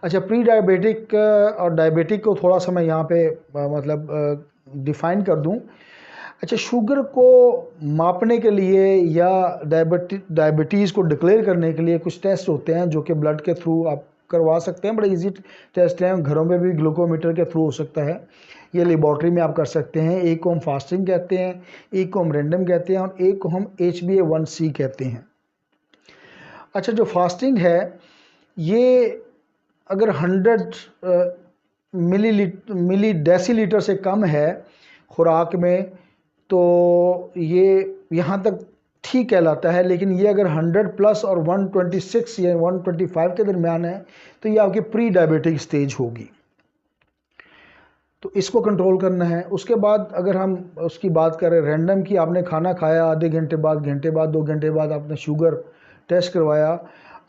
अच्छा, pre diabetic और diabetic को थोड़ा सा मैं यहाँ पे मतलब डिफ़ाइन कर दूँ। अच्छा, शुगर को मापने के लिए या डायबिटीज़ को डिक्लेयर करने के लिए कुछ टेस्ट होते हैं जो कि ब्लड के थ्रू आप करवा सकते हैं। बड़े इजी टेस्ट हैं, घरों में भी ग्लूकोमीटर के थ्रू हो सकता है, ये लेबॉर्ट्री में आप कर सकते हैं। एक को हम फास्टिंग कहते हैं, एक को हम रैंडम कहते हैं और एक को हम HbA1c कहते हैं। अच्छा, जो फास्टिंग है ये अगर 100 मिली डेसीलीटर से कम है खुराक में तो ये यहाँ तक ठीक कहलाता है, लेकिन ये अगर 100 प्लस और 126 या 125 के दरमियान है तो ये आपकी प्री डायबिटिक स्टेज होगी, तो इसको कंट्रोल करना है। उसके बाद अगर हम उसकी बात करें रैंडम की, आपने खाना खाया, आधे घंटे बाद, घंटे बाद, 2 घंटे बाद आपने शुगर टेस्ट करवाया,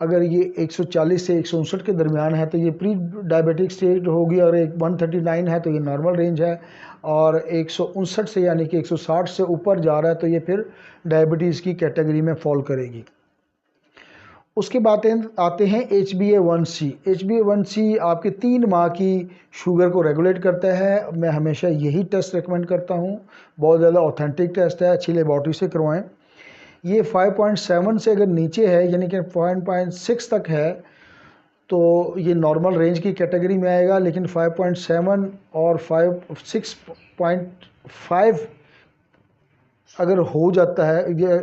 अगर ये 140 से 159 के दरमियान है तो ये प्री डायबिटिक स्टेज होगी, और एक 139 है तो ये नॉर्मल रेंज है, और 159 से यानी कि 160 से ऊपर जा रहा है तो ये फिर डायबिटीज़ की कैटेगरी में फॉल करेगी। उसके बाद आते हैं HbA1c। HbA1c आपके 3 माह की शुगर को रेगुलेट करता है। मैं हमेशा यही टेस्ट रिकमेंड करता हूँ, बहुत ज़्यादा ऑथेंटिक टेस्ट है, अच्छी लेबॉर्ट्री से करवाएं। ये 5.7 से अगर नीचे है यानी कि 5.6 तक है तो ये नॉर्मल रेंज की कैटेगरी में आएगा, लेकिन 5.7 और 6.5 अगर हो जाता है, ये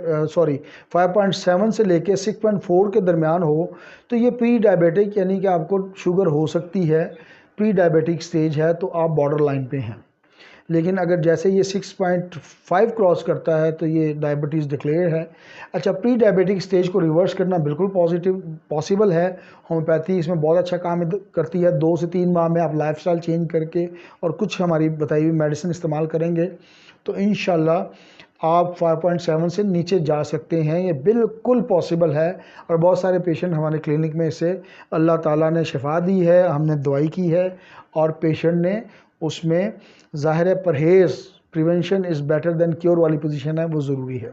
5.7 से लेके 6.4 के दरमियान हो तो ये प्री डायबिटिक यानी कि आपको शुगर हो सकती है, प्री डायबिटिक स्टेज है तो आप बॉर्डर लाइन पे हैं। लेकिन अगर जैसे ये 6.5 क्रॉस करता है तो ये डायबिटीज़ डिक्लेयर है। अच्छा, प्री डायबिटिक स्टेज को रिवर्स करना बिल्कुल पॉसिबल है। होम्योपैथी इसमें बहुत अच्छा काम करती है। 2 से 3 माह में आप लाइफस्टाइल चेंज करके और कुछ हमारी बताई हुई मेडिसिन इस्तेमाल करेंगे तो इंशाल्लाह आप 5.7 से नीचे जा सकते हैं। ये बिल्कुल पॉसिबल है और बहुत सारे पेशेंट हमारे क्लिनिक में इसे अल्लाह ताला ने शिफा दी है, हमने दवाई की है और पेशेंट ने उसमें ज़ाहिर है परहेज़, prevention is better than cure वाली पोजीशन है, वो ज़रूरी है।